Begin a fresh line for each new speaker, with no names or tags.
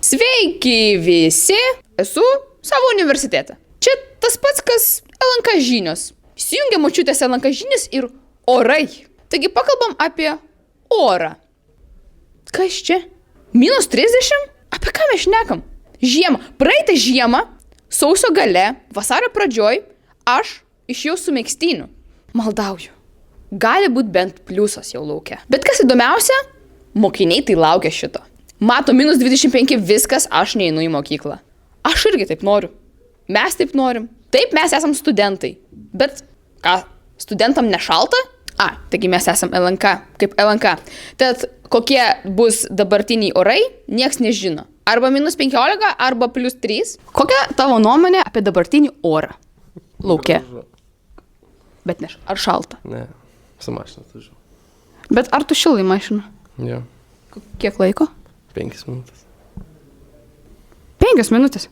Sveiki visi, esu savo universitete. Čia tas pats, kas LNK žinios. Įsijungia močiutės LNK žinios ir orai. Taigi pakalbam apie orą. Kas čia? -30? Apie ką mes šnekam? Žiemą. Praeitą žiemą, sausio gale, vasario pradžioj, aš išėjau su megztiniu. Maldauju. Gali būti bent pliusas jau laukia. Bet kas įdomiausia, mokiniai tai laukia šito. Mato -25 viskas, aš neinu į mokyklą. Aš irgi taip noriu. Mes taip norim. Taip, mes esam studentai. Bet ką, studentam nešalta? Taigi mes esam LNK, kaip LNK. Tad kokie bus dabartiniai orai, nieks nežino. Arba -15, arba +3. Kokia tavo nuomonė apie dabartinį orą? Lauke. Bet ne, ar šalta?
Ne, su mašina tužiu.
Bet ar tu šilai mašina?
Jo,
Kiek laiko?
5 minutės.
5 minutės.